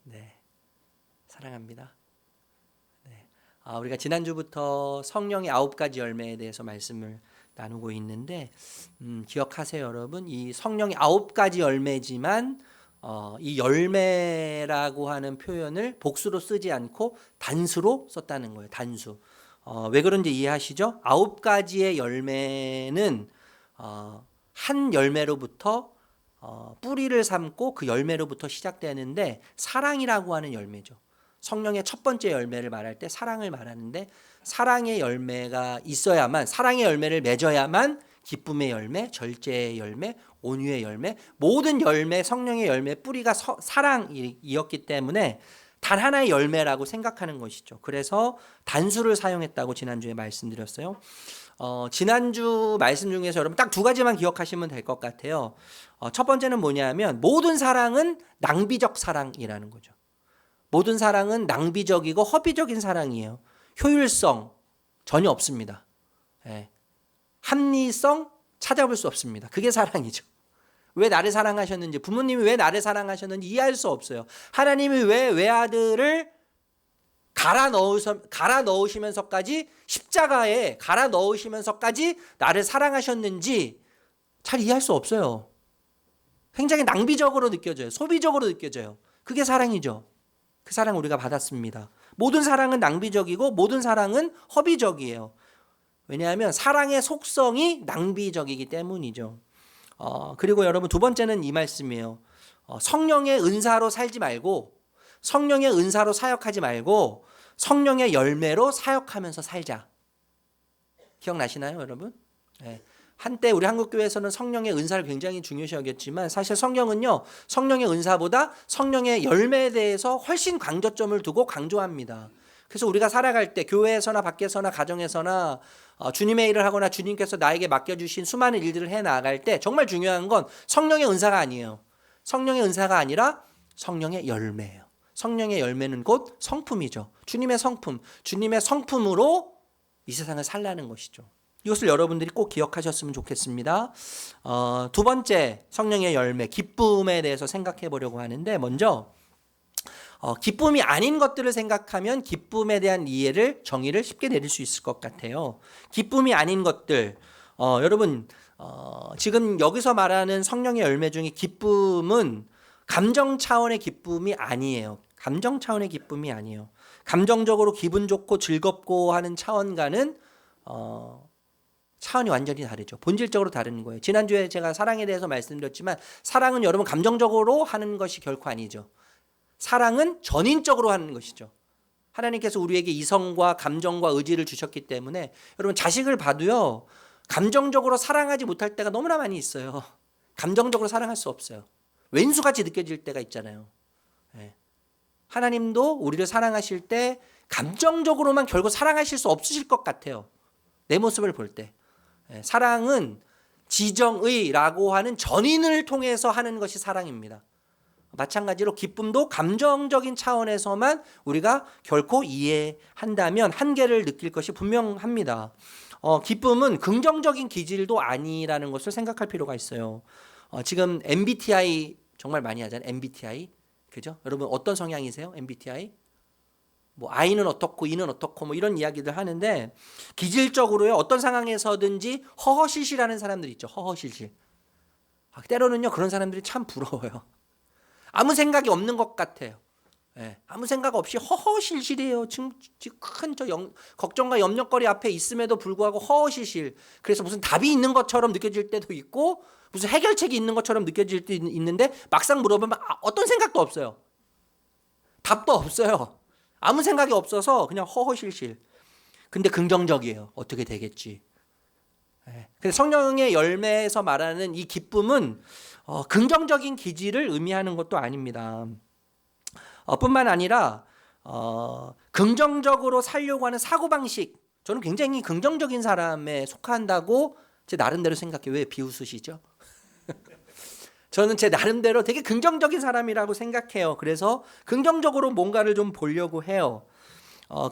네, 사랑합니다. 네, 우리가 지난주부터 성령의 9가지 열매에 대해서 말씀을 나누고 있는데 기억하세요, 여러분. 이 성령의 9가지 열매지만 이 열매라고 하는 표현을 복수로 쓰지 않고 단수로 썼다는 거예요. 단수. 왜 그런지 이해하시죠? 9가지의 열매는 한 열매로부터 뿌리를 삼고 그 열매로부터 시작되는데 사랑이라고 하는 열매죠. 성령의 첫 번째 열매를 말할 때 사랑을 말하는데 사랑의 열매가 있어야만, 사랑의 열매를 맺어야만 기쁨의 열매, 절제의 열매, 온유의 열매, 모든 열매, 성령의 열매 뿌리가 사랑이었기 때문에 단 하나의 열매라고 생각하는 것이죠. 그래서 단수를 사용했다고 지난주에 말씀드렸어요. 지난주 말씀 중에서 여러분 딱 2가지만 기억하시면 될 것 같아요. 첫 번째는 뭐냐면 모든 사랑은 낭비적 사랑이라는 거죠. 모든 사랑은 낭비적이고 허비적인 사랑이에요. 효율성 전혀 없습니다. 합리성 찾아볼 수 없습니다. 그게 사랑이죠. 왜 나를 사랑하셨는지, 부모님이 왜 나를 사랑하셨는지 이해할 수 없어요. 하나님이 왜 외아들을 갈아 넣으시면서까지 십자가에 갈아 넣으시면서까지 나를 사랑하셨는지 잘 이해할 수 없어요. 굉장히 낭비적으로 느껴져요. 소비적으로 느껴져요. 그게 사랑이죠. 그 사랑 우리가 받았습니다. 모든 사랑은 낭비적이고 모든 사랑은 허비적이에요. 왜냐하면 사랑의 속성이 낭비적이기 때문이죠. 그리고 여러분 2번째는 이 말씀이에요. 성령의 은사로 살지 말고 성령의 은사로 사역하지 말고 성령의 열매로 사역하면서 살자. 기억나시나요, 여러분? 네. 한때 우리 한국교회에서는 성령의 은사를 굉장히 중요시 여겼지만 사실 성경은요, 성령의 은사보다 성령의 열매에 대해서 훨씬 강조점을 두고 강조합니다. 그래서 우리가 살아갈 때 교회에서나 밖에서나 가정에서나 주님의 일을 하거나 주님께서 나에게 맡겨주신 수많은 일들을 해나갈 때 정말 중요한 건 성령의 은사가 아니에요. 성령의 은사가 아니라 성령의 열매예요. 성령의 열매는 곧 성품이죠. 주님의 성품, 주님의 성품으로 이 세상을 살라는 것이죠. 이것을 여러분들이 꼭 기억하셨으면 좋겠습니다. 2번째 성령의 열매, 기쁨에 대해서 생각해 보려고 하는데 먼저 기쁨이 아닌 것들을 생각하면 기쁨에 대한 정의를 쉽게 내릴 수 있을 것 같아요. 기쁨이 아닌 것들, 여러분 지금 여기서 말하는 성령의 열매 중에 기쁨은 감정 차원의 기쁨이 아니에요. 감정 차원의 기쁨이 아니에요. 감정적으로 기분 좋고 즐겁고 하는 차원과는 차원이 완전히 다르죠. 본질적으로 다른 거예요. 지난주에 제가 사랑에 대해서 말씀드렸지만 사랑은 여러분 감정적으로 하는 것이 결코 아니죠. 사랑은 전인적으로 하는 것이죠. 하나님께서 우리에게 이성과 감정과 의지를 주셨기 때문에 여러분 자식을 봐도요, 감정적으로 사랑하지 못할 때가 너무나 많이 있어요. 감정적으로 사랑할 수 없어요. 왼수같이 느껴질 때가 있잖아요. 하나님도 우리를 사랑하실 때 감정적으로만 결국 사랑하실 수 없으실 것 같아요. 내 모습을 볼 때. 사랑은 지정의라고 하는 전인을 통해서 하는 것이 사랑입니다. 마찬가지로 기쁨도 감정적인 차원에서만 우리가 결코 이해한다면 한계를 느낄 것이 분명합니다. 기쁨은 긍정적인 기질도 아니라는 것을 생각할 필요가 있어요. 지금 MBTI 정말 많이 하잖아요. MBTI. 그죠? 여러분 어떤 성향이세요? MBTI? 뭐 I는 어떻고 E는 어떻고 뭐 이런 이야기들 하는데 기질적으로요, 어떤 상황에서든지 허허실실하는 사람들 있죠. 허허실실. 때로는요 그런 사람들이 참 부러워요. 아무 생각이 없는 것 같아요. 아무 생각 없이 허허실실해요. 지금 큰 걱정과 염려거리 앞에 있음에도 불구하고 허허실실. 그래서 무슨 답이 있는 것처럼 느껴질 때도 있고 무슨 해결책이 있는 것처럼 느껴질 때도 있는데 막상 물어보면 어떤 생각도 없어요. 답도 없어요. 아무 생각이 없어서 그냥 허허실실. 근데 긍정적이에요. 어떻게 되겠지. 그래서 성령의 열매에서 말하는 이 기쁨은 긍정적인 기질을 의미하는 것도 아닙니다. 뿐만 아니라 긍정적으로 살려고 하는 사고방식, 저는 굉장히 긍정적인 사람에 속한다고 제 나름대로 생각해요. 왜 비웃으시죠? 저는 제 나름대로 되게 긍정적인 사람이라고 생각해요. 그래서 긍정적으로 뭔가를 좀 보려고 해요.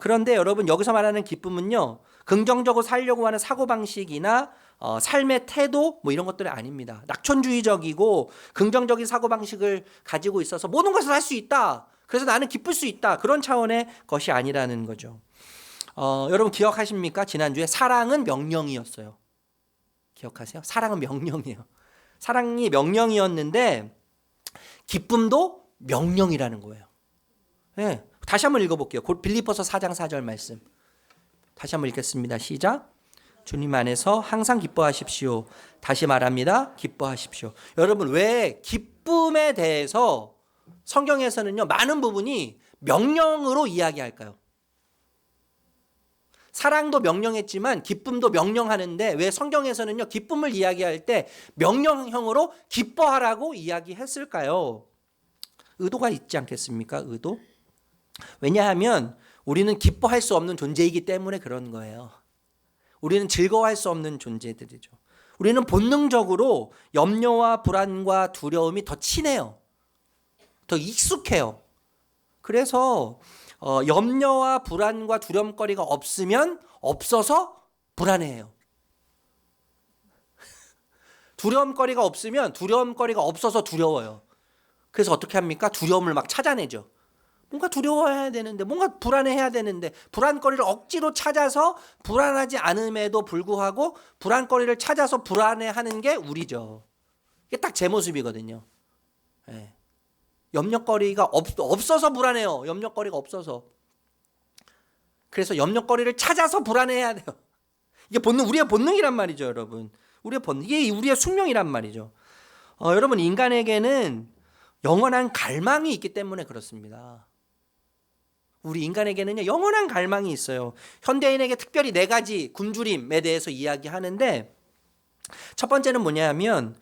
그런데 여러분 여기서 말하는 기쁨은요, 긍정적으로 살려고 하는 사고방식이나 삶의 태도 뭐 이런 것들이 아닙니다. 낙천주의적이고 긍정적인 사고방식을 가지고 있어서 모든 것을 할 수 있다, 그래서 나는 기쁠 수 있다. 그런 차원의 것이 아니라는 거죠. 여러분 기억하십니까? 지난주에 사랑은 명령이었어요. 기억하세요? 사랑은 명령이에요. 사랑이 명령이었는데 기쁨도 명령이라는 거예요. 네. 다시 한번 읽어볼게요. 빌립보서 4장 4절 말씀. 다시 한번 읽겠습니다. 시작. 주님 안에서 항상 기뻐하십시오. 다시 말합니다. 기뻐하십시오. 여러분 왜 기쁨에 대해서 성경에서는요 많은 부분이 명령으로 이야기할까요? 사랑도 명령했지만 기쁨도 명령하는데 왜 성경에서는요 기쁨을 이야기할 때 명령형으로 기뻐하라고 이야기했을까요? 의도가 있지 않겠습니까? 의도? 왜냐하면 우리는 기뻐할 수 없는 존재이기 때문에 그런 거예요. 우리는 즐거워할 수 없는 존재들이죠. 우리는 본능적으로 염려와 불안과 두려움이 더 친해요. 더 익숙해요. 그래서 염려와 불안과 두려움거리가 없으면 없어서 불안해해요. 두려움거리가 없으면 두려움거리가 없어서 두려워요. 그래서 어떻게 합니까? 두려움을 막 찾아내죠. 뭔가 두려워해야 되는데 뭔가 불안해해야 되는데 불안거리를 억지로 찾아서 불안하지 않음에도 불구하고 불안거리를 찾아서 불안해하는 게 우리죠. 이게 딱 제 모습이거든요. 네. 염려거리가 없어서 불안해요. 염려거리가 없어서. 그래서 염려거리를 찾아서 불안해해야 돼요. 이게 우리의 본능이란 말이죠, 여러분. 우리의 본능, 이게 우리의 숙명이란 말이죠. 여러분 인간에게는 영원한 갈망이 있기 때문에 그렇습니다. 우리 인간에게는요 영원한 갈망이 있어요. 현대인에게 특별히 4가지 굶주림에 대해서 이야기하는데 첫 번째는 뭐냐면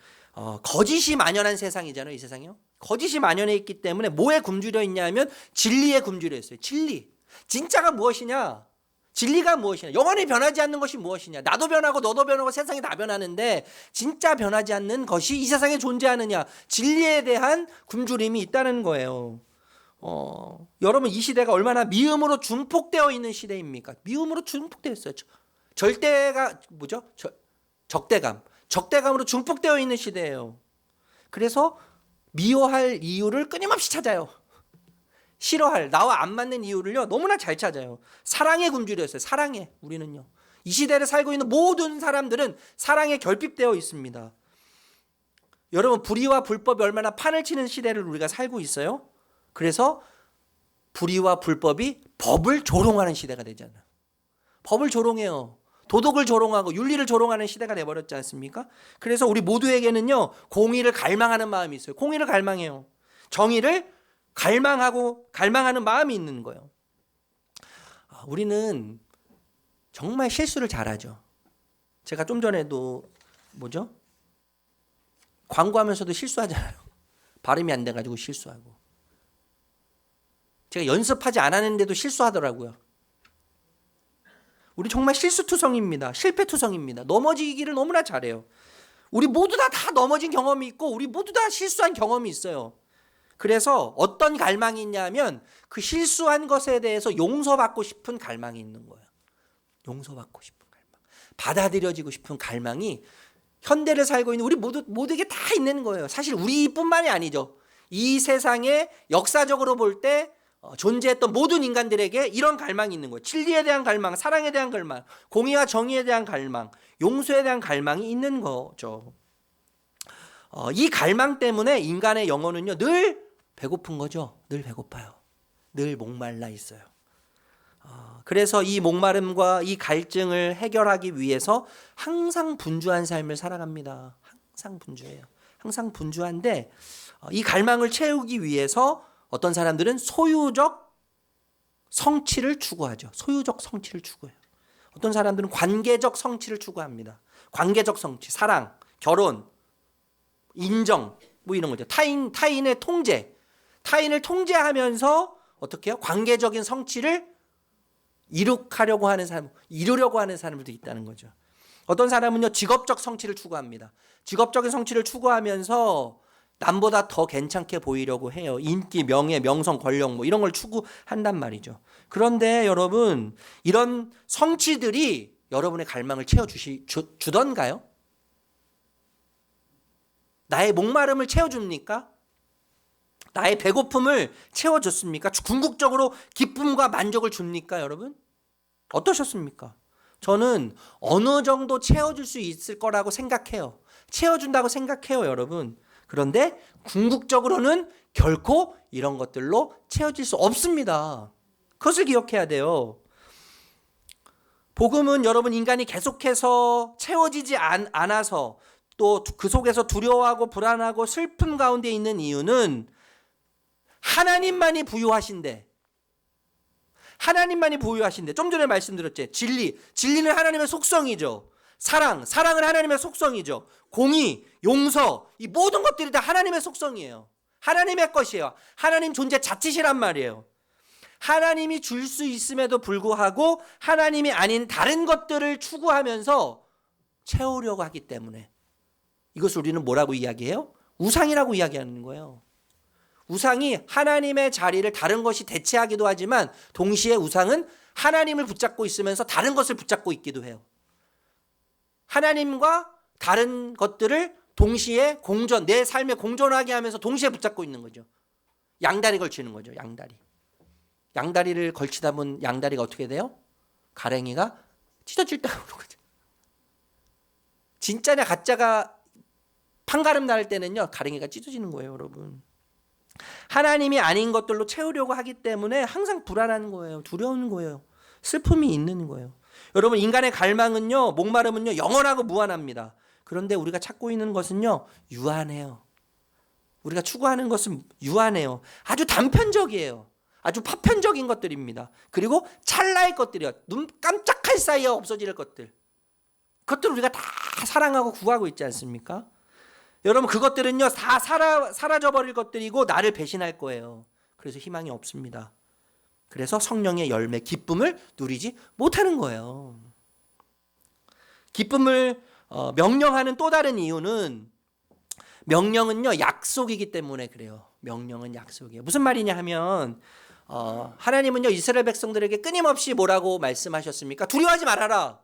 거짓이 만연한 세상이잖아요. 이 세상이요. 거짓이 만연해 있기 때문에 뭐에 굶주려 있냐면 진리에 굶주려 있어요. 진리. 진짜가 무엇이냐? 진리가 무엇이냐? 영원히 변하지 않는 것이 무엇이냐? 나도 변하고 너도 변하고 세상이 다 변하는데 진짜 변하지 않는 것이 이 세상에 존재하느냐? 진리에 대한 굶주림이 있다는 거예요. 여러분 이 시대가 얼마나 미움으로 중폭되어 있는 시대입니까? 미움으로 중폭되어 있어요. 절대가 뭐죠? 적대감으로 중폭되어 있는 시대예요. 그래서 미워할 이유를 끊임없이 찾아요. 싫어할 나와 안 맞는 이유를요 너무나 잘 찾아요. 사랑에 굶주려 있어요. 사랑에. 우리는요 이 시대를 살고 있는 모든 사람들은 사랑에 결핍되어 있습니다. 여러분 불의와 불법이 얼마나 판을 치는 시대를 우리가 살고 있어요. 그래서 불의와 불법이 법을 조롱하는 시대가 되잖아요. 법을 조롱해요. 도덕을 조롱하고 윤리를 조롱하는 시대가 돼버렸지 않습니까? 그래서 우리 모두에게는요 공의를 갈망하는 마음이 있어요. 공의를 갈망해요. 정의를 갈망하는 마음이 있는 거예요. 우리는 정말 실수를 잘하죠. 제가 좀 전에도 광고하면서도 실수하잖아요. 발음이 안 돼가지고 실수하고. 제가 연습하지 않았는데도 실수하더라고요. 우리 정말 실수투성입니다. 실패투성입니다. 넘어지기를 너무나 잘해요. 우리 모두 다 넘어진 경험이 있고 우리 모두 다 실수한 경험이 있어요. 그래서 어떤 갈망이 있냐면 그 실수한 것에 대해서 용서받고 싶은 갈망이 있는 거예요. 용서받고 싶은 갈망. 받아들여지고 싶은 갈망이 현대를 살고 있는 우리 모두에게 다 있는 거예요. 사실 우리뿐만이 아니죠. 이 세상에 역사적으로 볼 때 존재했던 모든 인간들에게 이런 갈망이 있는 거예요. 진리에 대한 갈망, 사랑에 대한 갈망, 공의와 정의에 대한 갈망, 용서에 대한 갈망이 있는 거죠. 이 갈망 때문에 인간의 영혼은요 늘 배고픈 거죠. 늘 배고파요. 늘 목말라 있어요. 그래서 이 목마름과 이 갈증을 해결하기 위해서 항상 분주한 삶을 살아갑니다. 항상 분주해요. 항상 분주한데 이 갈망을 채우기 위해서 어떤 사람들은 소유적 성취를 추구하죠. 소유적 성취를 추구해요. 어떤 사람들은 관계적 성취를 추구합니다. 관계적 성취, 사랑, 결혼, 인정 뭐 이런 거죠. 타인의 통제. 타인을 통제하면서 어떻게 해요? 관계적인 성취를 이루려고 하는 사람들도 있다는 거죠. 어떤 사람은요 직업적 성취를 추구합니다. 직업적인 성취를 추구하면서 남보다 더 괜찮게 보이려고 해요. 인기, 명예, 명성, 권력 뭐 이런 걸 추구한단 말이죠. 그런데 여러분 이런 성취들이 여러분의 갈망을 채워주던가요? 나의 목마름을 채워줍니까? 나의 배고픔을 채워줬습니까? 궁극적으로 기쁨과 만족을 줍니까, 여러분? 어떠셨습니까? 저는 어느 정도 채워줄 수 있을 거라고 생각해요. 채워준다고 생각해요, 여러분. 그런데 궁극적으로는 결코 이런 것들로 채워질 수 없습니다. 그것을 기억해야 돼요. 복음은 여러분, 인간이 계속해서 채워지지 않아서 또 그 속에서 두려워하고 불안하고 슬픔 가운데 있는 이유는 하나님만이 부유하신데, 좀 전에 말씀드렸지, 진리는 하나님의 속성이죠. 사랑은 하나님의 속성이죠. 공의, 용서, 이 모든 것들이 다 하나님의 속성이에요. 하나님의 것이에요. 하나님 존재 자체시란 말이에요. 하나님이 줄 수 있음에도 불구하고 하나님이 아닌 다른 것들을 추구하면서 채우려고 하기 때문에 이것을 우리는 뭐라고 이야기해요? 우상이라고 이야기하는 거예요. 우상이 하나님의 자리를 다른 것이 대체하기도 하지만 동시에 우상은 하나님을 붙잡고 있으면서 다른 것을 붙잡고 있기도 해요. 하나님과 다른 것들을 동시에 내 삶에 공존하게 하면서 동시에 붙잡고 있는 거죠. 양다리 걸치는 거죠. 양다리를 걸치다 보면 양다리가 어떻게 돼요? 가랭이가 찢어질다고 그러거든요. 진짜냐 가짜가 판가름 날 때는요, 가랭이가 찢어지는 거예요, 여러분. 하나님이 아닌 것들로 채우려고 하기 때문에 항상 불안한 거예요. 두려운 거예요. 슬픔이 있는 거예요. 여러분, 인간의 갈망은요, 목마름은요, 영원하고 무한합니다. 그런데 우리가 찾고 있는 것은요, 유한해요. 우리가 추구하는 것은 유한해요. 아주 단편적이에요. 아주 파편적인 것들입니다. 그리고 찰나의 것들이요. 눈 깜짝할 사이에 없어질 것들. 그것들 우리가 다 사랑하고 구하고 있지 않습니까? 여러분, 그것들은요, 다 사라져버릴 것들이고 나를 배신할 거예요. 그래서 희망이 없습니다. 그래서 성령의 열매, 기쁨을 누리지 못하는 거예요. 기쁨을 명령하는 또 다른 이유는, 명령은요, 약속이기 때문에 그래요. 명령은 약속이에요. 무슨 말이냐 하면, 하나님은요, 이스라엘 백성들에게 끊임없이 뭐라고 말씀하셨습니까? 두려워하지 말아라.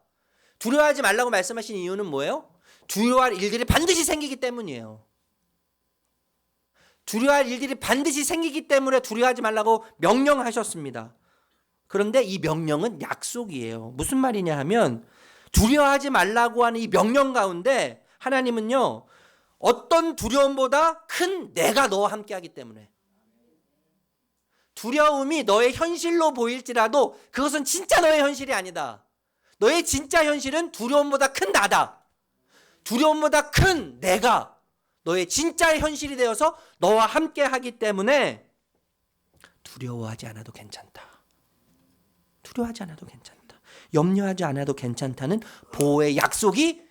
두려워하지 말라고 말씀하신 이유는 뭐예요? 두려워할 일들이 반드시 생기기 때문이에요. 두려워할 일들이 반드시 생기기 때문에 두려워하지 말라고 명령하셨습니다. 그런데 이 명령은 약속이에요. 무슨 말이냐 하면, 두려워하지 말라고 하는 이 명령 가운데 하나님은요, 어떤 두려움보다 큰 내가 너와 함께하기 때문에, 두려움이 너의 현실로 보일지라도 그것은 진짜 너의 현실이 아니다. 너의 진짜 현실은 두려움보다 큰 나다. 두려움보다 큰 내가 너의 진짜 현실이 되어서 너와 함께하기 때문에 두려워하지 않아도 괜찮다. 두려워하지 않아도 괜찮다. 염려하지 않아도 괜찮다는 보호의 약속이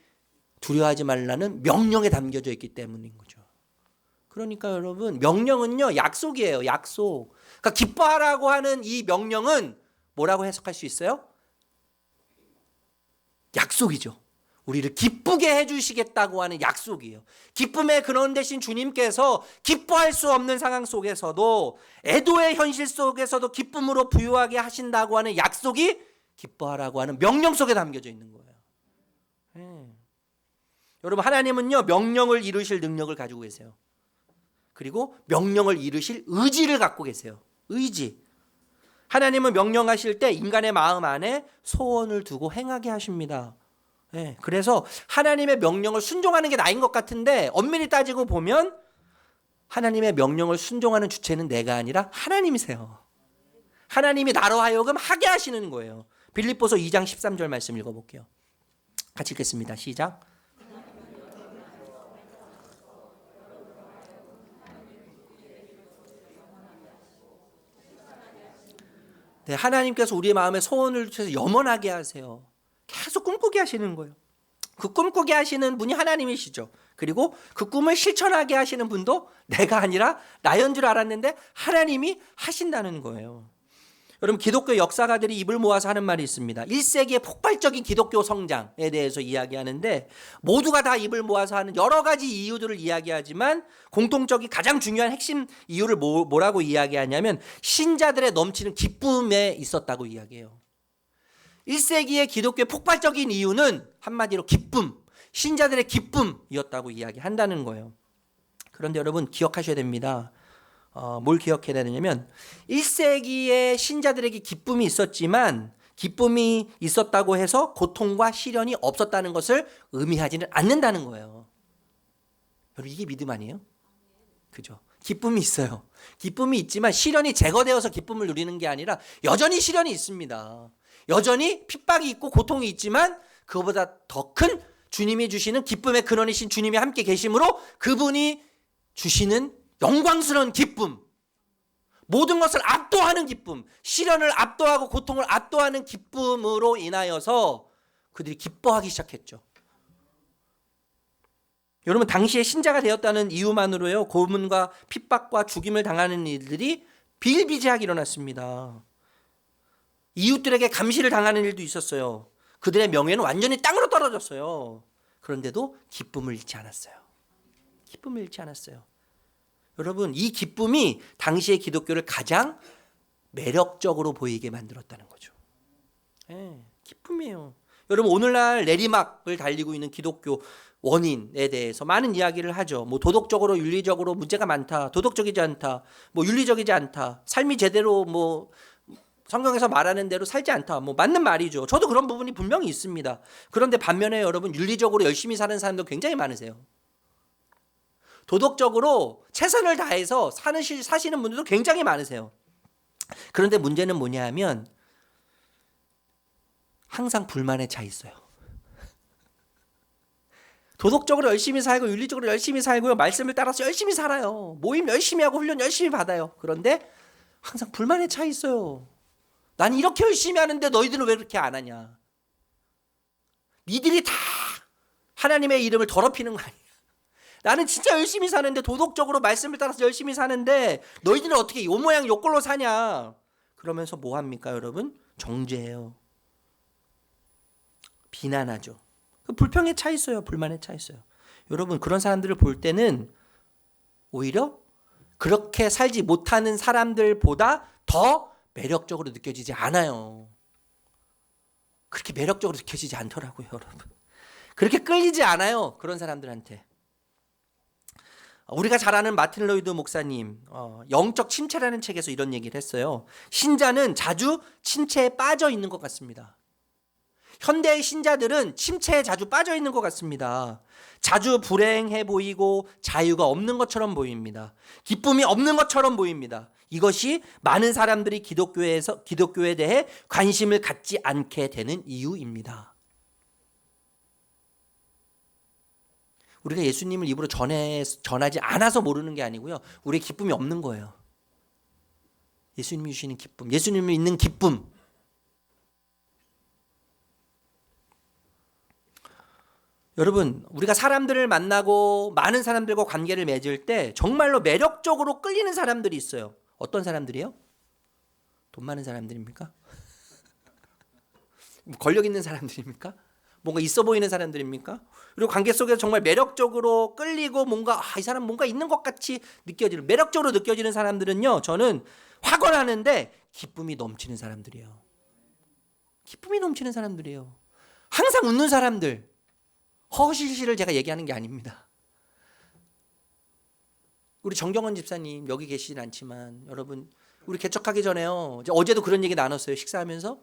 두려워하지 말라는 명령에 담겨져 있기 때문인 거죠. 그러니까 여러분, 명령은요, 약속이에요. 약속. 그러니까 기뻐하라고 하는 이 명령은 뭐라고 해석할 수 있어요? 약속이죠. 우리를 기쁘게 해주시겠다고 하는 약속이에요. 기쁨의 근원 되신 주님께서 기뻐할 수 없는 상황 속에서도, 애도의 현실 속에서도 기쁨으로 부유하게 하신다고 하는 약속이 기뻐하라고 하는 명령 속에 담겨져 있는 거예요. 여러분, 하나님은요, 명령을 이루실 능력을 가지고 계세요. 그리고 명령을 이루실 의지를 갖고 계세요. 의지. 하나님은 명령하실 때 인간의 마음 안에 소원을 두고 행하게 하십니다. 그래서 하나님의 명령을 순종하는 게 나인 것 같은데, 엄밀히 따지고 보면 하나님의 명령을 순종하는 주체는 내가 아니라 하나님이세요. 하나님이 나로 하여금 하게 하시는 거예요. 빌립보서 2장 13절 말씀 읽어볼게요. 같이 읽겠습니다. 시작. 네, 하나님께서 우리의 마음에 소원을 주셔서 염원하게 하세요. 계속 꿈꾸게 하시는 거예요. 그 꿈꾸게 하시는 분이 하나님이시죠. 그리고 그 꿈을 실천하게 하시는 분도 내가 아니라 나인 줄 알았는데 하나님이 하신다는 거예요. 여러분, 기독교 역사가들이 입을 모아서 하는 말이 있습니다. 1세기의 폭발적인 기독교 성장에 대해서 이야기하는데, 모두가 다 입을 모아서 하는 여러 가지 이유들을 이야기하지만 공통적인 가장 중요한 핵심 이유를 뭐라고 이야기하냐면, 신자들의 넘치는 기쁨에 있었다고 이야기해요. 1세기의 기독교의 폭발적인 이유는 한마디로 기쁨, 신자들의 기쁨이었다고 이야기한다는 거예요. 그런데 여러분, 기억하셔야 됩니다. 뭘 기억해야 되냐면 1세기의 신자들에게 기쁨이 있었지만 기쁨이 있었다고 해서 고통과 시련이 없었다는 것을 의미하지는 않는다는 거예요. 여러분 이게 믿음 아니에요? 그죠? 기쁨이 있어요. 기쁨이 있지만 시련이 제거되어서 기쁨을 누리는 게 아니라 여전히 시련이 있습니다. 여전히 핍박이 있고 고통이 있지만 그거보다 더 큰 주님이 주시는 기쁨의 근원이신 주님이 함께 계심으로 그분이 주시는 영광스러운 기쁨, 모든 것을 압도하는 기쁨, 시련을 압도하고 고통을 압도하는 기쁨으로 인하여서 그들이 기뻐하기 시작했죠. 여러분 당시에 신자가 되었다는 이유만으로요 고문과 핍박과 죽임을 당하는 일들이 비일비재하게 일어났습니다. 이웃들에게 감시를 당하는 일도 있었어요. 그들의 명예는 완전히 땅으로 떨어졌어요. 그런데도 기쁨을 잃지 않았어요. 기쁨을 잃지 않았어요. 여러분 이 기쁨이 당시의 기독교를 가장 매력적으로 보이게 만들었다는 거죠. 기쁨이에요. 여러분 오늘날 내리막을 달리고 있는 기독교 원인에 대해서 많은 이야기를 하죠. 뭐 도덕적으로 윤리적으로 문제가 많다. 도덕적이지 않다. 뭐 윤리적이지 않다. 삶이 제대로 뭐 성경에서 말하는 대로 살지 않다. 뭐 맞는 말이죠. 저도 그런 부분이 분명히 있습니다. 그런데 반면에 여러분 윤리적으로 열심히 사는 사람도 굉장히 많으세요. 도덕적으로 최선을 다해서 사시는 분들도 굉장히 많으세요. 그런데 문제는 뭐냐 하면 항상 불만에 차 있어요. 도덕적으로 열심히 살고 윤리적으로 열심히 살고요. 말씀을 따라서 열심히 살아요. 모임 열심히 하고 훈련 열심히 받아요. 그런데 항상 불만에 차 있어요. 난 이렇게 열심히 하는데 너희들은 왜 그렇게 안 하냐. 니들이 다 하나님의 이름을 더럽히는 거 아니야. 나는 진짜 열심히 사는데 도덕적으로 말씀을 따라서 열심히 사는데 너희들은 어떻게 요 모양 요 꼴로 사냐. 그러면서 뭐 합니까 여러분? 정죄해요. 비난하죠. 불평에 차 있어요. 불만에 차 있어요. 여러분 그런 사람들을 볼 때는 오히려 그렇게 살지 못하는 사람들보다 더 매력적으로 느껴지지 않아요. 그렇게 매력적으로 느껴지지 않더라고요. 여러분 그렇게 끌리지 않아요. 그런 사람들한테. 우리가 잘 아는 마틴 로이드 목사님 영적 침체라는 책에서 이런 얘기를 했어요. 신자는 자주 침체에 빠져 있는 것 같습니다. 현대의 신자들은 침체에 자주 빠져 있는 것 같습니다. 자주 불행해 보이고 자유가 없는 것처럼 보입니다. 기쁨이 없는 것처럼 보입니다. 이것이 많은 사람들이 기독교에 대해 관심을 갖지 않게 되는 이유입니다. 우리가 예수님을 입으로 전하지 않아서 모르는 게 아니고요. 우리의 기쁨이 없는 거예요. 예수님이 주시는 기쁨, 예수님이 있는 기쁨. 여러분 우리가 사람들을 만나고 많은 사람들과 관계를 맺을 때 정말로 매력적으로 끌리는 사람들이 있어요. 어떤 사람들이요? 돈 많은 사람들입니까? 권력 있는 사람들입니까? 뭔가 있어 보이는 사람들입니까? 그리고 관계 속에서 정말 매력적으로 끌리고 뭔가 이 사람 뭔가 있는 것 같이 느껴지는 매력적으로 느껴지는 사람들은요. 저는 확언하는데 기쁨이 넘치는 사람들이에요. 기쁨이 넘치는 사람들이에요. 항상 웃는 사람들. 허실실을 제가 얘기하는 게 아닙니다. 우리 정경원 집사님 여기 계시진 않지만 여러분 우리 개척하기 전에요. 어제도 그런 얘기 나눴어요. 식사하면서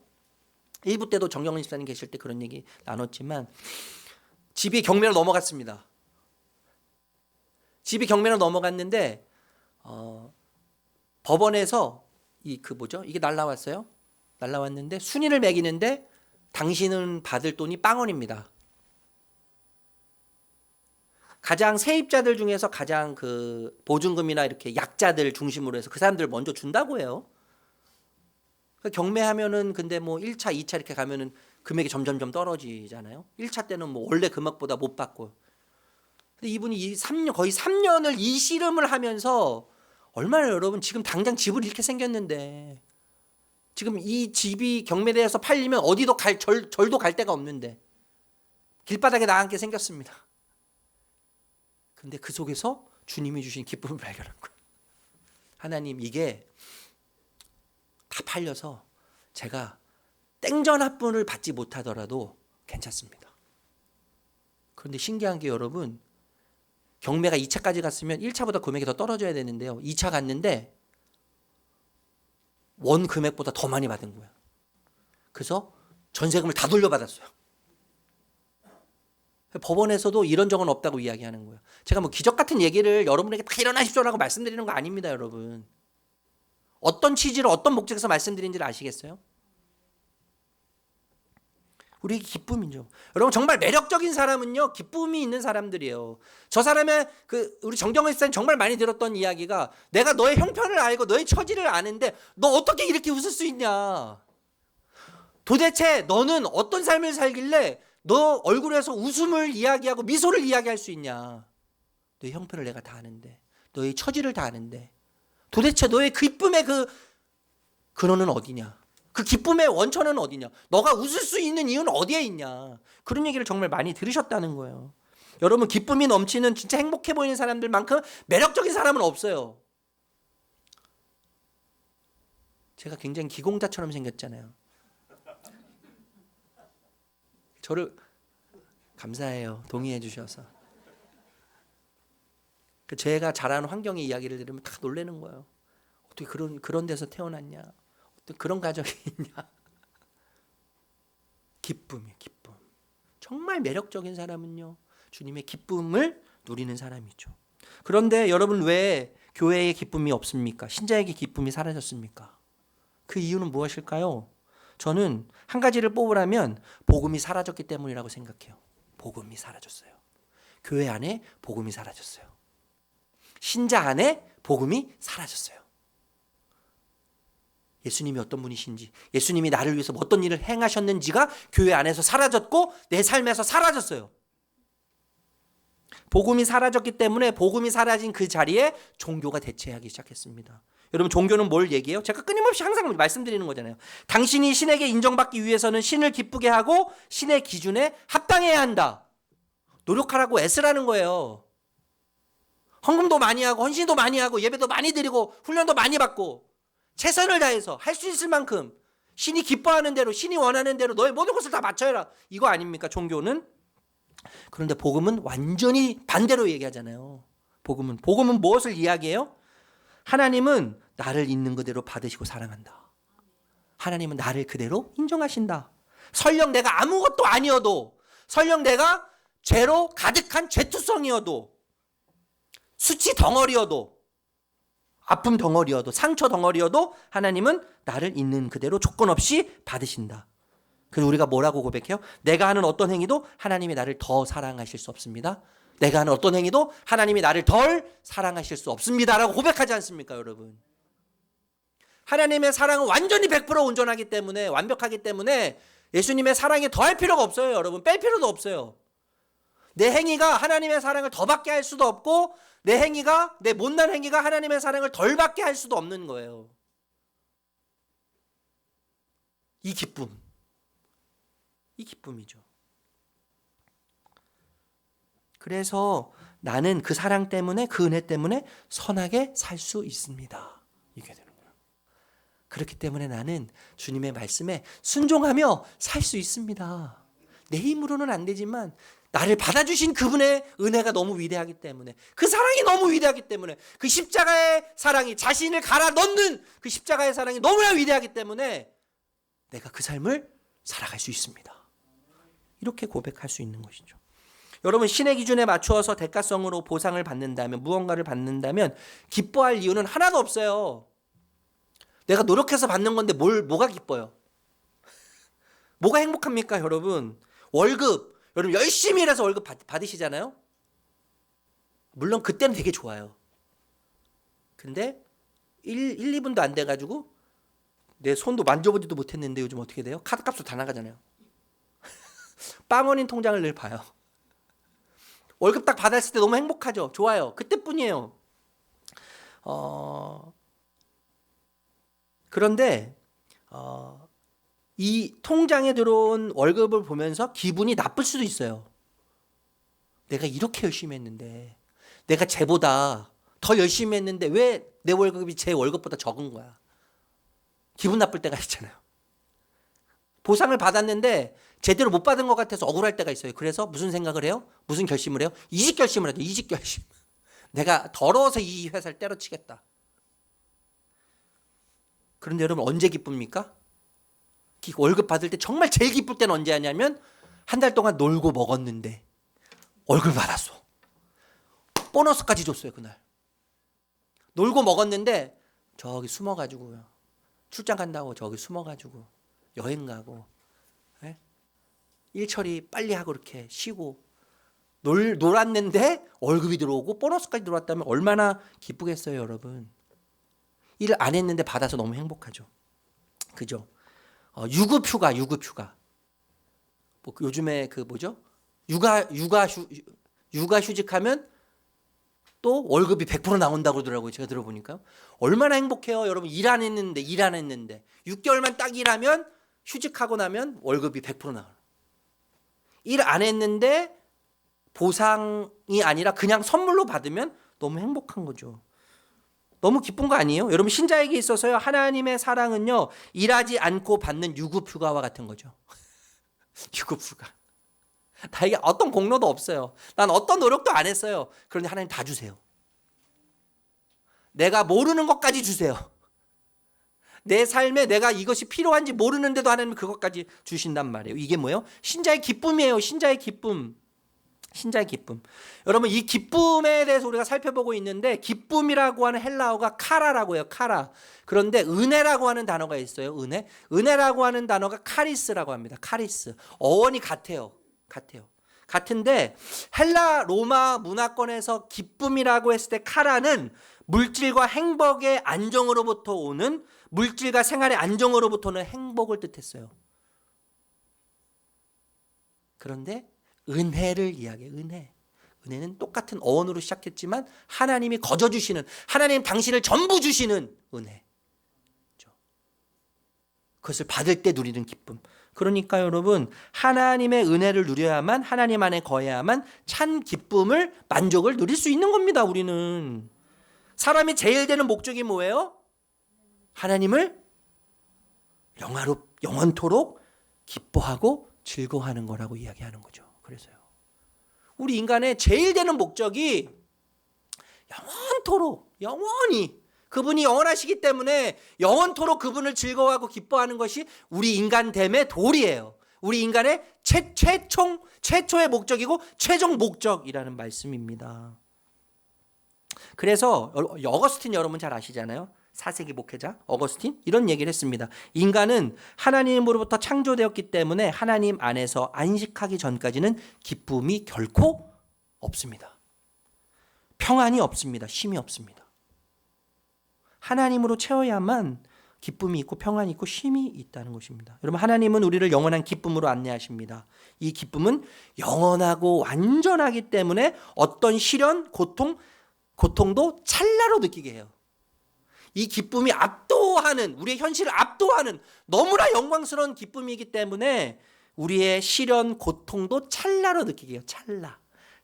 1부 때도 정경원 집사님 계실 때 그런 얘기 나눴지만 집이 경매로 넘어갔습니다. 집이 경매로 넘어갔는데 법원에서 이게 날라왔어요. 날라왔는데 순위를 매기는데 당신은 받을 돈이 빵원입니다. 가장 세입자들 중에서 가장 보증금이나 이렇게 약자들 중심으로 해서 그 사람들 먼저 준다고 해요. 경매하면은 근데 뭐 1차, 2차 이렇게 가면은 금액이 점점점 떨어지잖아요. 1차 때는 뭐 원래 금액보다 못 받고. 근데 이분이 거의 3년을 이 씨름을 하면서 얼마나 여러분 지금 당장 집을 잃게 생겼는데 지금 이 집이 경매대에서 팔리면 어디도 절도 갈 데가 없는데 길바닥에 나앉게 생겼습니다. 근데 그 속에서 주님이 주신 기쁨을 발견한 거예요. 하나님 이게 다 팔려서 제가 땡전 합분을 받지 못하더라도 괜찮습니다. 그런데 신기한 게 여러분 경매가 2차까지 갔으면 1차보다 금액이 더 떨어져야 되는데요. 2차 갔는데 원 금액보다 더 많이 받은 거예요. 그래서 전세금을 다 돌려받았어요. 법원에서도 이런 적은 없다고 이야기하는 거예요. 제가 뭐 기적 같은 얘기를 여러분에게 다 일어나십시오라고 말씀드리는 거 아닙니다, 여러분. 어떤 취지로 어떤 목적에서 말씀드린지를 아시겠어요? 우리 기쁨이죠. 여러분 정말 매력적인 사람은요 기쁨이 있는 사람들이에요. 저 사람의 우리 정경원 씨는 정말 많이 들었던 이야기가 내가 너의 형편을 알고 너의 처지를 아는데 너 어떻게 이렇게 웃을 수 있냐? 도대체 너는 어떤 삶을 살길래 너 얼굴에서 웃음을 이야기하고 미소를 이야기할 수 있냐? 너의 형편을 내가 다 아는데, 너의 처지를 다 아는데 도대체 너의 기쁨의 그 근원은 어디냐? 그 기쁨의 원천은 어디냐? 너가 웃을 수 있는 이유는 어디에 있냐? 그런 얘기를 정말 많이 들으셨다는 거예요. 여러분 기쁨이 넘치는 진짜 행복해 보이는 사람들만큼 매력적인 사람은 없어요. 제가 굉장히 기공자처럼 생겼잖아요. 저를 감사해요. 동의해 주셔서. 제가 자라는 환경의 이야기를 들으면 다 놀라는 거예요. 어떻게 그런 데서 태어났냐? 어떻게 그런 가정이 있냐? 기쁨이에요, 기쁨. 정말 매력적인 사람은요, 주님의 기쁨을 누리는 사람이죠. 그런데 여러분 왜 교회의 기쁨이 없습니까? 신자에게 기쁨이 사라졌습니까? 그 이유는 무엇일까요? 저는 한 가지를 뽑으라면 복음이 사라졌기 때문이라고 생각해요. 복음이 사라졌어요. 교회 안에 복음이 사라졌어요. 신자 안에 복음이 사라졌어요. 예수님이 어떤 분이신지, 예수님이 나를 위해서 어떤 일을 행하셨는지가 교회 안에서 사라졌고 내 삶에서 사라졌어요. 복음이 사라졌기 때문에 복음이 사라진 그 자리에 종교가 대체하기 시작했습니다. 여러분 종교는 뭘 얘기해요? 제가 끊임없이 항상 말씀드리는 거잖아요. 당신이 신에게 인정받기 위해서는 신을 기쁘게 하고 신의 기준에 합당해야 한다. 노력하라고 애쓰라는 거예요. 헌금도 많이 하고 헌신도 많이 하고 예배도 많이 드리고 훈련도 많이 받고 최선을 다해서 할 수 있을 만큼 신이 기뻐하는 대로 신이 원하는 대로 너의 모든 것을 다 맞춰라. 이거 아닙니까 종교는? 그런데 복음은 완전히 반대로 얘기하잖아요. 복음은 무엇을 이야기해요? 하나님은 나를 있는 그대로 받으시고 사랑한다. 하나님은 나를 그대로 인정하신다. 설령 내가 아무것도 아니어도, 설령 내가 죄로 가득한 죄투성이어도, 수치 덩어리여도, 아픔 덩어리여도, 상처 덩어리여도 하나님은 나를 있는 그대로 조건 없이 받으신다. 그래서 우리가 뭐라고 고백해요? 내가 하는 어떤 행위도 하나님이 나를 더 사랑하실 수 없습니다. 내가 하는 어떤 행위도 하나님이 나를 덜 사랑하실 수 없습니다라고 고백하지 않습니까, 여러분? 하나님의 사랑은 완전히 100% 온전하기 때문에, 완벽하기 때문에 예수님의 사랑에 더할 필요가 없어요, 여러분. 뺄 필요도 없어요. 내 행위가 하나님의 사랑을 더 받게 할 수도 없고 내 못난 행위가 하나님의 사랑을 덜 받게 할 수도 없는 거예요. 이 기쁨이죠. 그래서 나는 그 사랑 때문에, 그 은혜 때문에 선하게 살 수 있습니다. 이게 되는 거예요. 그렇기 때문에 나는 주님의 말씀에 순종하며 살 수 있습니다. 내 힘으로는 안 되지만 나를 받아주신 그분의 은혜가 너무 위대하기 때문에, 그 사랑이 너무 위대하기 때문에, 그 십자가의 사랑이, 자신을 갈아 넣는 그 십자가의 사랑이 너무나 위대하기 때문에 내가 그 삶을 살아갈 수 있습니다. 이렇게 고백할 수 있는 것이죠. 여러분 신의 기준에 맞추어서 대가성으로 보상을 받는다면, 무언가를 받는다면 기뻐할 이유는 하나도 없어요. 내가 노력해서 받는 건데 뭐가 기뻐요? 뭐가 행복합니까, 여러분? 월급, 여러분 열심히 일해서 월급 받으시잖아요. 물론 그때는 되게 좋아요. 근데 2분도 안 돼가지고 내 손도 만져보지도 못했는데 요즘 어떻게 돼요? 카드값도 다 나가잖아요. 빵원인 통장을 늘 봐요. 월급 딱 받았을 때 너무 행복하죠. 좋아요. 그때뿐이에요. 그런데 이 통장에 들어온 월급을 보면서 기분이 나쁠 수도 있어요. 내가 이렇게 열심히 했는데, 내가 쟤보다 더 열심히 했는데 왜 내 월급이 제 월급보다 적은 거야? 기분 나쁠 때가 있잖아요. 보상을 받았는데 제대로 못 받은 것 같아서 억울할 때가 있어요. 그래서 무슨 생각을 해요? 무슨 결심을 해요? 이직 결심을 해요. 이직 결심. 내가 더러워서 이 회사를 때려치겠다. 그런데 여러분 언제 기쁩니까? 월급 받을 때 정말 제일 기쁠 때는 언제 하냐면 한 달 동안 놀고 먹었는데 월급 받았어. 보너스까지 줬어요 그날. 놀고 먹었는데 저기 숨어가지고요. 출장 간다고 저기 숨어가지고 여행 가고 일 처리 빨리 하고 이렇게 쉬고 놀았는데 월급이 들어오고 보너스까지 들어왔다면 얼마나 기쁘겠어요 여러분. 일 안 했는데 받아서 너무 행복하죠. 그죠? 유급휴가. 뭐 요즘에 그 뭐죠? 육아휴직하면 또 월급이 100% 나온다고 그러더라고요. 제가 들어보니까. 얼마나 행복해요. 여러분 일 안 했는데 6개월만 딱 일하면 휴직하고 나면 월급이 100% 나와요. 일 안 했는데 보상이 아니라 그냥 선물로 받으면 너무 행복한 거죠. 너무 기쁜 거 아니에요? 여러분 신자에게 있어서요. 하나님의 사랑은요. 일하지 않고 받는 유급휴가와 같은 거죠. 유급휴가. 나에게 어떤 공로도 없어요. 난 어떤 노력도 안 했어요. 그런데 하나님 다 주세요. 내가 모르는 것까지 주세요. 내 삶에 내가 이것이 필요한지 모르는데도 하나님 그것까지 주신단 말이에요. 이게 뭐예요? 신자의 기쁨이에요. 신자의 기쁨. 여러분 이 기쁨에 대해서 우리가 살펴보고 있는데 기쁨이라고 하는 헬라어가 카라라고 해요. 카라. 그런데 은혜라고 하는 단어가 있어요. 은혜라고 하는 단어가 카리스라고 합니다. 카리스. 어원이 같아요. 같은데 헬라 로마 문화권에서 기쁨이라고 했을 때 카라는 물질과 행복의 안정으로부터 오는 물질과 생활의 안정으로부터는 행복을 뜻했어요. 그런데 은혜를 이야기해요. 은혜는 똑같은 어원으로 시작했지만 하나님이 거저주시는 하나님 당신을 전부 주시는 은혜. 그것을 받을 때 누리는 기쁨. 그러니까 여러분 하나님의 은혜를 누려야만 하나님 안에 거해야만 참 기쁨을 만족을 누릴 수 있는 겁니다. 우리는. 사람이 제일 되는 목적이 뭐예요? 하나님을 영원토록 기뻐하고 즐거워하는 거라고 이야기하는 거죠. 그래서요. 우리 인간의 제일 되는 목적이 영원토록 영원히 그분이 영원하시기 때문에 영원토록 그분을 즐거워하고 기뻐하는 것이 우리 인간됨의 도리예요. 우리 인간의 최초의 목적이고 최종 목적이라는 말씀입니다. 그래서 어거스틴 여러분 잘 아시잖아요. 4세기 목회자 어거스틴 이런 얘기를 했습니다. 인간은 하나님으로부터 창조되었기 때문에 하나님 안에서 안식하기 전까지는 기쁨이 결코 없습니다. 평안이 없습니다. 쉼이 없습니다. 하나님으로 채워야만 기쁨이 있고 평안이 있고 쉼이 있다는 것입니다. 여러분 하나님은 우리를 영원한 기쁨으로 안내하십니다. 이 기쁨은 영원하고 완전하기 때문에 어떤 시련, 고통도 찰나로 느끼게 해요. 이 기쁨이 압도하는 우리의 현실을 압도하는 너무나 영광스러운 기쁨이기 때문에 우리의 시련, 고통도 찰나로 느끼게 해요.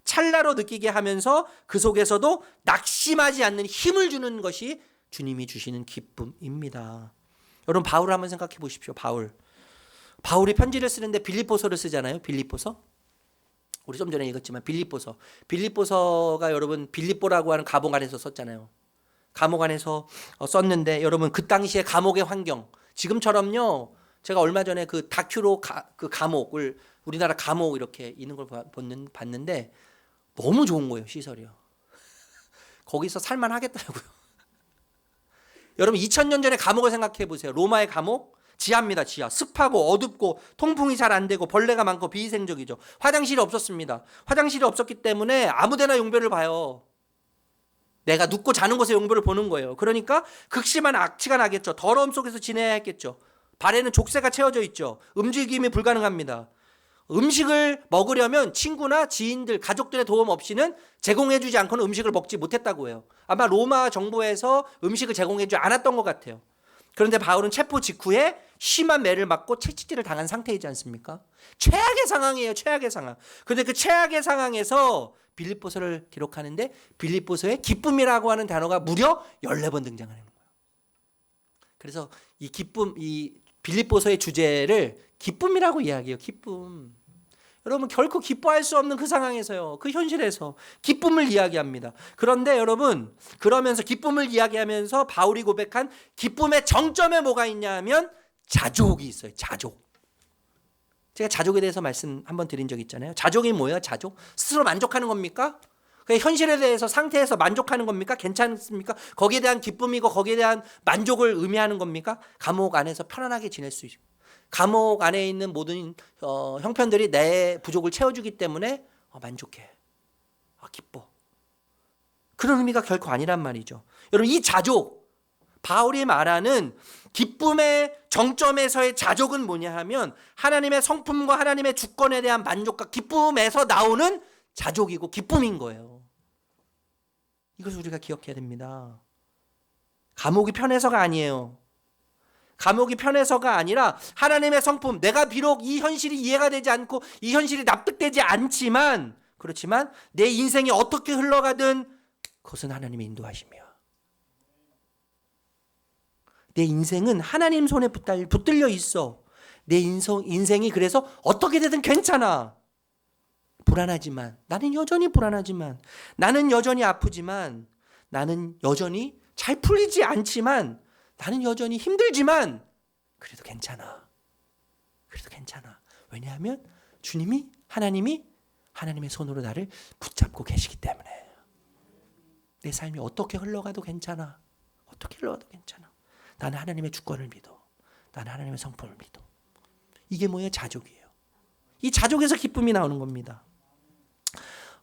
찰나로 느끼게 하면서 그 속에서도 낙심하지 않는 힘을 주는 것이 주님이 주시는 기쁨입니다. 여러분 바울을 한번 생각해 보십시오. 바울이 편지를 쓰는데 빌립보서를 쓰잖아요. 빌립보서. 우리 좀 전에 읽었지만 빌립보서가 여러분 빌립보라고 하는 감옥 안에서 썼잖아요. 감옥 안에서 썼는데 여러분 그 당시에 감옥의 환경 지금처럼요. 제가 얼마 전에 그 다큐로 그 감옥을 우리나라 감옥 이렇게 있는 걸 봤는데 너무 좋은 거예요. 시설이요. 거기서 살만 하겠더라고요. 여러분 2000년 전에 감옥을 생각해 보세요. 로마의 감옥 지하입니다. 지하. 습하고 어둡고 통풍이 잘 안 되고 벌레가 많고 비위생적이죠. 화장실이 없었습니다. 화장실이 없었기 때문에 아무데나 용변을 봐요. 내가 눕고 자는 곳에 용변을 보는 거예요. 그러니까 극심한 악취가 나겠죠. 더러움 속에서 지내야 했겠죠. 발에는 족쇄가 채워져 있죠. 움직임이 불가능합니다. 음식을 먹으려면 친구나 지인들, 가족들의 도움 없이는 제공해주지 않고는 음식을 먹지 못했다고 해요. 아마 로마 정부에서 음식을 제공해주지 않았던 것 같아요. 그런데 바울은 체포 직후에 심한 매를 맞고 채찍질을 당한 상태이지 않습니까? 최악의 상황이에요. 최악의 상황. 그런데 그 최악의 상황에서 빌립보서를 기록하는데 빌립보서에 기쁨이라고 하는 단어가 무려 14번 등장하는 거예요. 그래서 이 기쁨, 이 빌립보서의 주제를 기쁨이라고 이야기해요. 기쁨. 여러분 결코 기뻐할 수 없는 그 상황에서요. 그 현실에서 기쁨을 이야기합니다. 그런데 여러분 그러면서 기쁨을 이야기하면서 바울이 고백한 기쁨의 정점에 뭐가 있냐 하면 자족이 있어요. 자족. 제가 자족에 대해서 말씀 한번 드린 적 있잖아요. 자족이 뭐예요? 자족? 스스로 만족하는 겁니까? 그 현실에 대해서 상태에서 만족하는 겁니까? 괜찮습니까? 거기에 대한 기쁨이고 거기에 대한 만족을 의미하는 겁니까? 감옥 안에서 편안하게 지낼 수 있고 감옥 안에 있는 모든 형편들이 내 부족을 채워주기 때문에 만족해. 기뻐. 그런 의미가 결코 아니란 말이죠. 여러분 이 자족, 바울이 말하는 기쁨의 정점에서의 자족은 뭐냐 하면 하나님의 성품과 하나님의 주권에 대한 만족과 기쁨에서 나오는 자족이고 기쁨인 거예요. 이것을 우리가 기억해야 됩니다. 감옥이 편해서가 아니에요. 감옥이 편해서가 아니라 하나님의 성품, 내가 비록 이 현실이 이해가 되지 않고 이 현실이 납득되지 않지만 그렇지만 내 인생이 어떻게 흘러가든 그것은 하나님의 인도하심이야. 내 인생은 하나님 손에 붙들려 있어. 내 인생이 그래서 어떻게 되든 괜찮아. 불안하지만 나는 여전히 불안하지만 나는 여전히 아프지만 나는 여전히 잘 풀리지 않지만 나는 여전히 힘들지만 그래도 괜찮아. 그래도 괜찮아. 왜냐하면 주님이 하나님이 하나님의 손으로 나를 붙잡고 계시기 때문에 내 삶이 어떻게 흘러가도 괜찮아. 어떻게 흘러가도 괜찮아. 나는 하나님의 주권을 믿어. 나는 하나님의 성품을 믿어. 이게 뭐예요? 자족이에요. 이 자족에서 기쁨이 나오는 겁니다.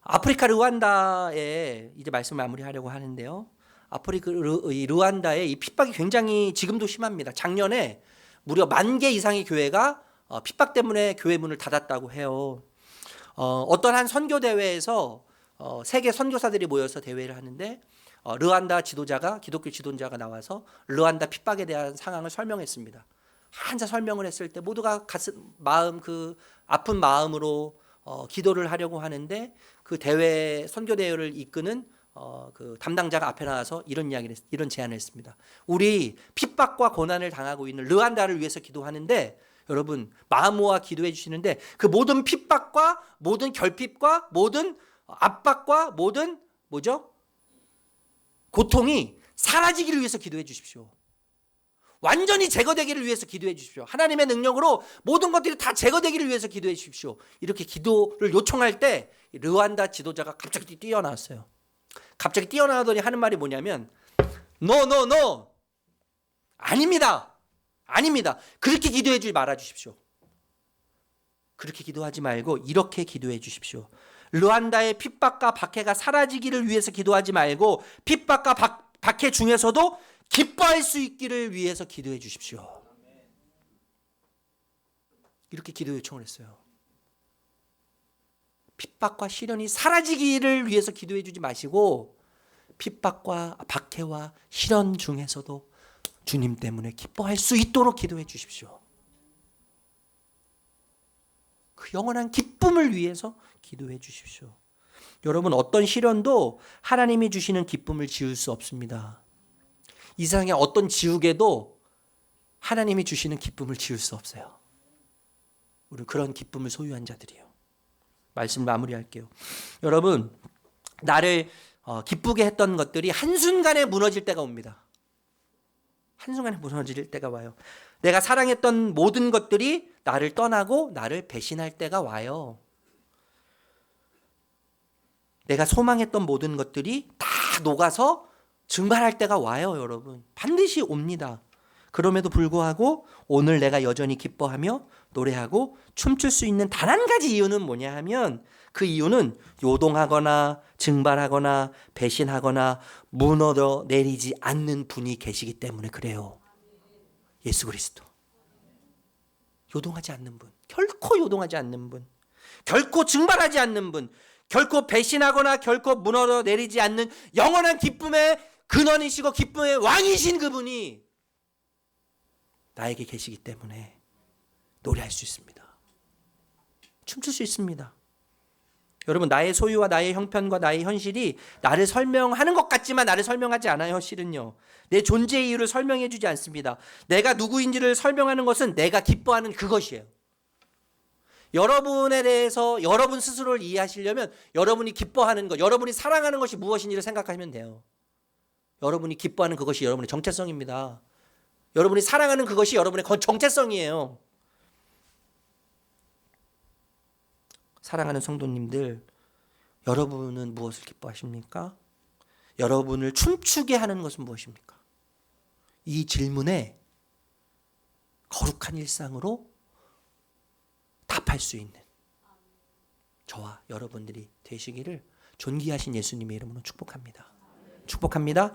아프리카 르완다에 이제 말씀 마무리하려고 하는데요. 아프리카 르완다의 이 핍박이 굉장히 지금도 심합니다. 작년에 무려 10,000개 이상의 교회가 핍박 때문에 교회 문을 닫았다고 해요. 어떤 한 선교 대회에서 세계 선교사들이 모여서 대회를 하는데 르완다 지도자가 기독교 지도자가 나와서 르완다 핍박에 대한 상황을 설명했습니다. 한자 설명을 했을 때 모두가 마음 그 아픈 마음으로 기도를 하려고 하는데 그 대회 선교 대회를 이끄는 그 담당자가 앞에 나와서 이런 제안을 했습니다. 우리 핍박과 고난을 당하고 있는 르완다를 위해서 기도하는데 여러분 마음 모아 기도해 주시는데 그 모든 핍박과 모든 결핍과 모든 압박과 모든 고통이 사라지기를 위해서 기도해 주십시오. 완전히 제거되기를 위해서 기도해 주십시오. 하나님의 능력으로 모든 것들이 다 제거되기를 위해서 기도해 주십시오. 이렇게 기도를 요청할 때 르완다 지도자가 갑자기 뛰어나왔어요. 갑자기 뛰어나더니 하는 말이 뭐냐면 No. 아닙니다. 그렇게 기도해 주지 말아 주십시오. 그렇게 기도하지 말고 이렇게 기도해 주십시오. 르완다의 핍박과 박해가 사라지기를 위해서 기도하지 말고 핍박과 박해 중에서도 기뻐할 수 있기를 위해서 기도해 주십시오. 이렇게 기도 요청을 했어요. 핍박과 시련이 사라지기를 위해서 기도해 주지 마시고 핍박과 박해와 시련 중에서도 주님 때문에 기뻐할 수 있도록 기도해 주십시오. 그 영원한 기쁨을 위해서 기도해 주십시오. 여러분 어떤 시련도 하나님이 주시는 기쁨을 지울 수 없습니다. 이 세상의 어떤 지옥에도 하나님이 주시는 기쁨을 지울 수 없어요. 우리 그런 기쁨을 소유한 자들이요. 말씀 마무리할게요. 여러분 나를 기쁘게 했던 것들이 한순간에 무너질 때가 옵니다. 한순간에 무너질 때가 와요. 내가 사랑했던 모든 것들이 나를 떠나고 나를 배신할 때가 와요. 내가 소망했던 모든 것들이 다 녹아서 증발할 때가 와요, 여러분. 반드시 옵니다. 그럼에도 불구하고 오늘 내가 여전히 기뻐하며 노래하고 춤출 수 있는 단 한 가지 이유는 뭐냐 하면 그 이유는 요동하거나 증발하거나 배신하거나 무너져 내리지 않는 분이 계시기 때문에 그래요. 예수 그리스도. 요동하지 않는 분. 결코 요동하지 않는 분. 결코 증발하지 않는 분. 결코 배신하거나 결코 무너져 내리지 않는 영원한 기쁨의 근원이시고 기쁨의 왕이신 그분이 나에게 계시기 때문에 노래할 수 있습니다. 춤출 수 있습니다. 여러분 나의 소유와 나의 형편과 나의 현실이 나를 설명하는 것 같지만 나를 설명하지 않아요. 실은요. 내 존재의 이유를 설명해 주지 않습니다. 내가 누구인지를 설명하는 것은 내가 기뻐하는 그것이에요. 여러분에 대해서 여러분 스스로를 이해하시려면 여러분이 기뻐하는 것, 여러분이 사랑하는 것이 무엇인지를 생각하시면 돼요. 여러분이 기뻐하는 그것이 여러분의 정체성입니다. 여러분이 사랑하는 그것이 여러분의 정체성이에요. 사랑하는 성도님들, 여러분은 무엇을 기뻐하십니까? 여러분을 춤추게 하는 것은 무엇입니까? 이 질문에 거룩한 일상으로 답할 수 있는 저와 여러분들이 되시기를 존귀하신 예수님의 이름으로 축복합니다. 축복합니다.